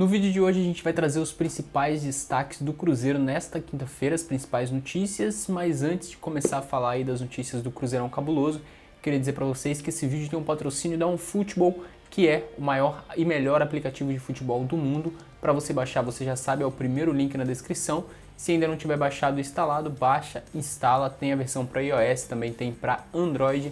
No vídeo de hoje a gente vai trazer os principais destaques do Cruzeiro nesta quinta-feira, as principais notícias, mas antes de começar a falar aí das notícias do Cruzeirão Cabuloso, queria dizer para vocês que esse vídeo tem um patrocínio da OneFootball, que é o maior e melhor aplicativo de futebol do mundo. Para você baixar, você já sabe, é o primeiro link na descrição. Se ainda não tiver baixado e instalado, baixa, instala, tem a versão para iOS, também tem para Android.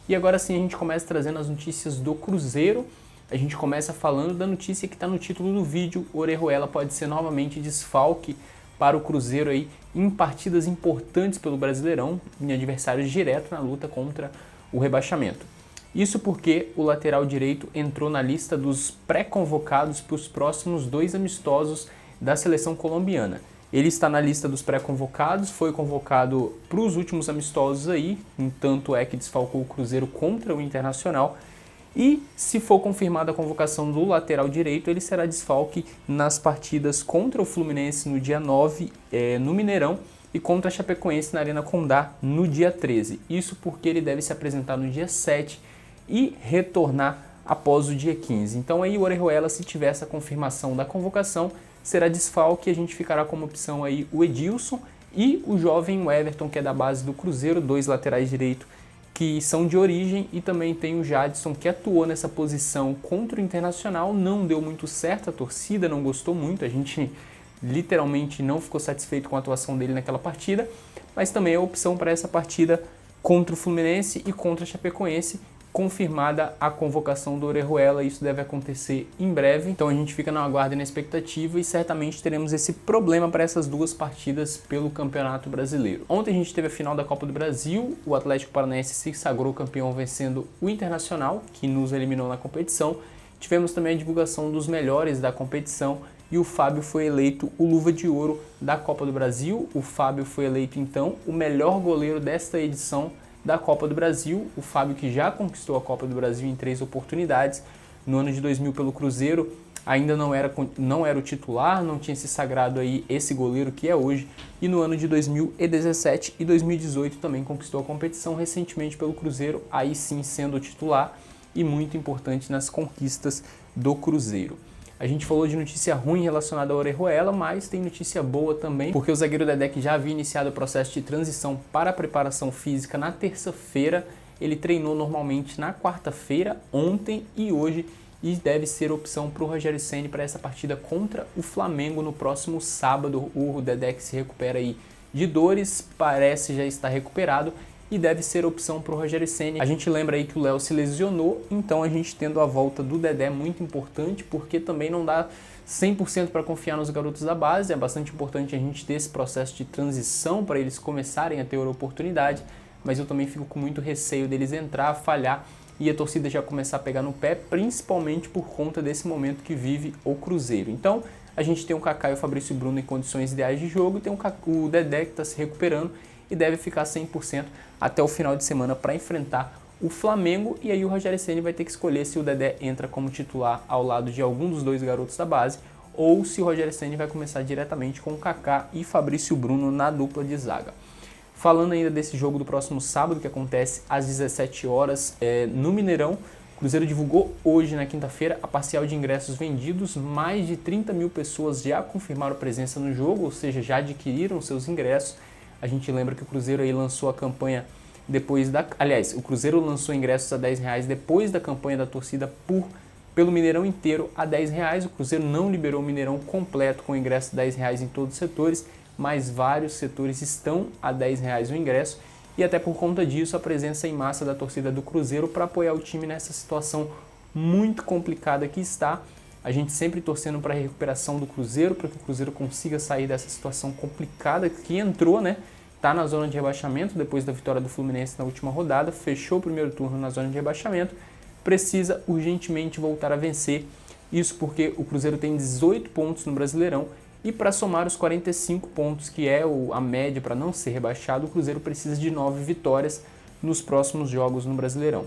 E agora sim a gente começa trazendo as notícias do Cruzeiro. A gente começa falando da notícia que está no título do vídeo. Orejuela pode ser novamente desfalque para o Cruzeiro aí em partidas importantes pelo Brasileirão, em adversários diretos na luta contra o rebaixamento. Isso porque o lateral direito entrou na lista dos pré-convocados para os próximos 2 amistosos da seleção colombiana. Ele está na lista dos pré-convocados, foi convocado para os últimos amistosos aí, entanto é que desfalcou o Cruzeiro contra o Internacional. E se for confirmada a convocação do lateral direito, ele será desfalque nas partidas contra o Fluminense no dia 9 no Mineirão e contra a Chapecoense na Arena Condá no dia 13. Isso porque ele deve se apresentar no dia 7 e retornar após o dia 15. Então aí o Orejuela, se tiver essa confirmação da convocação, será desfalque. A gente ficará como opção aí o Edilson e o jovem Everton, que é da base do Cruzeiro, 2 laterais direitos que são de origem, e também tem o Jadson, que atuou nessa posição contra o Internacional, não deu muito certo, a torcida não gostou muito, a gente literalmente não ficou satisfeito com a atuação dele naquela partida, mas também é opção para essa partida contra o Fluminense e contra a Chapecoense, confirmada a convocação do Orejuela. Isso deve acontecer em breve, então a gente fica na aguarda e na expectativa, e certamente teremos esse problema para essas 2 partidas pelo Campeonato Brasileiro. Ontem a gente teve a final da Copa do Brasil, o Atlético Paranaense se sagrou campeão vencendo o Internacional, que nos eliminou na competição. Tivemos também a divulgação dos melhores da competição e o Fábio foi eleito o Luva de Ouro da Copa do Brasil. O Fábio foi eleito então o melhor goleiro desta edição da Copa do Brasil. O Fábio, que já conquistou a Copa do Brasil em 3 oportunidades. No ano de 2000 pelo Cruzeiro ainda não era o titular, não tinha se sagrado aí esse goleiro que é hoje, e no ano de 2017 e 2018 também conquistou a competição recentemente pelo Cruzeiro, aí sim sendo o titular e muito importante nas conquistas do Cruzeiro. A gente falou de notícia ruim relacionada ao Orejuela, mas tem notícia boa também, porque o zagueiro Dedé, que já havia iniciado o processo de transição para a preparação física na terça-feira, ele treinou normalmente na quarta-feira, ontem e hoje, e deve ser opção para o Rogério Ceni para essa partida contra o Flamengo no próximo sábado. O Dedé, que se recupera aí de dores, parece já estar recuperado e deve ser opção para o Rogério Ceni. A gente lembra aí que o Léo se lesionou, então a gente tendo a volta do Dedé é muito importante, porque também não dá 100% para confiar nos garotos da base. É bastante importante a gente ter esse processo de transição para eles começarem a ter oportunidade, mas eu também fico com muito receio deles entrar, falhar e a torcida já começar a pegar no pé, principalmente por conta desse momento que vive o Cruzeiro. Então a gente tem o Kaká e o Fabrício Bruno em condições ideais de jogo, e tem o Dedé que está se recuperando e deve ficar 100% até o final de semana para enfrentar o Flamengo. E aí o Rogério Ceni vai ter que escolher se o Dedé entra como titular ao lado de algum dos 2 garotos da base, ou se o Rogério Ceni vai começar diretamente com o Kaká e Fabrício Bruno na dupla de zaga. Falando ainda desse jogo do próximo sábado, que acontece às 17 horas no Mineirão, o Cruzeiro divulgou hoje, na quinta-feira, a parcial de ingressos vendidos. Mais de 30 mil pessoas já confirmaram presença no jogo, ou seja, já adquiriram seus ingressos. A gente lembra que o Cruzeiro aí lançou a campanha o Cruzeiro lançou ingressos a R$10 depois da campanha da torcida pelo Mineirão inteiro a R$10. O Cruzeiro não liberou o Mineirão completo com ingresso de R$10 em todos os setores, mas vários setores estão a R$10 o ingresso, e até por conta disso a presença em massa da torcida do Cruzeiro para apoiar o time nessa situação muito complicada que está. A gente sempre torcendo para a recuperação do Cruzeiro, para que o Cruzeiro consiga sair dessa situação complicada que entrou, né? Está na zona de rebaixamento depois da vitória do Fluminense na última rodada, fechou o primeiro turno na zona de rebaixamento, precisa urgentemente voltar a vencer. Isso porque o Cruzeiro tem 18 pontos no Brasileirão, e para somar os 45 pontos, que é a média para não ser rebaixado, o Cruzeiro precisa de 9 vitórias nos próximos jogos no Brasileirão.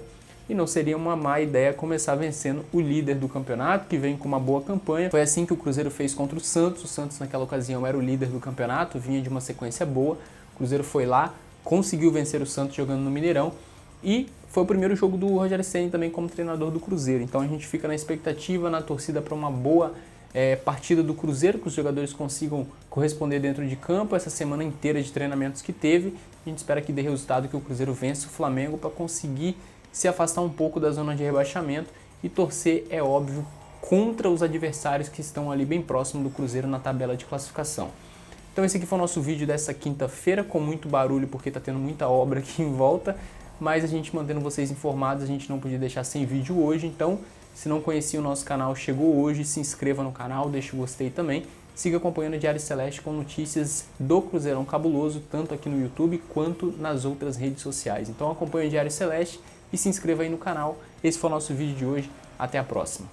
E não seria uma má ideia começar vencendo o líder do campeonato, que vem com uma boa campanha. Foi assim que o Cruzeiro fez contra o Santos. O Santos naquela ocasião era o líder do campeonato, vinha de uma sequência boa. O Cruzeiro foi lá, conseguiu vencer o Santos jogando no Mineirão, e foi o primeiro jogo do Rogério Ceni também como treinador do Cruzeiro. Então a gente fica na expectativa, na torcida para uma boa partida do Cruzeiro, que os jogadores consigam corresponder dentro de campo, essa semana inteira de treinamentos que teve. A gente espera que dê resultado, que o Cruzeiro vença o Flamengo para conseguir se afastar um pouco da zona de rebaixamento e torcer, é óbvio, contra os adversários que estão ali bem próximo do Cruzeiro na tabela de classificação. Então esse aqui foi o nosso vídeo dessa quinta-feira, com muito barulho porque está tendo muita obra aqui em volta, mas a gente mantendo vocês informados, a gente não podia deixar sem vídeo hoje. Então, se não conhecia o nosso canal, chegou hoje, se inscreva no canal, deixa o gostei também. Siga acompanhando o Diário Celeste com notícias do Cruzeirão Cabuloso, tanto aqui no YouTube quanto nas outras redes sociais. Então acompanhe o Diário Celeste e se inscreva aí no canal. Esse foi o nosso vídeo de hoje. Até a próxima.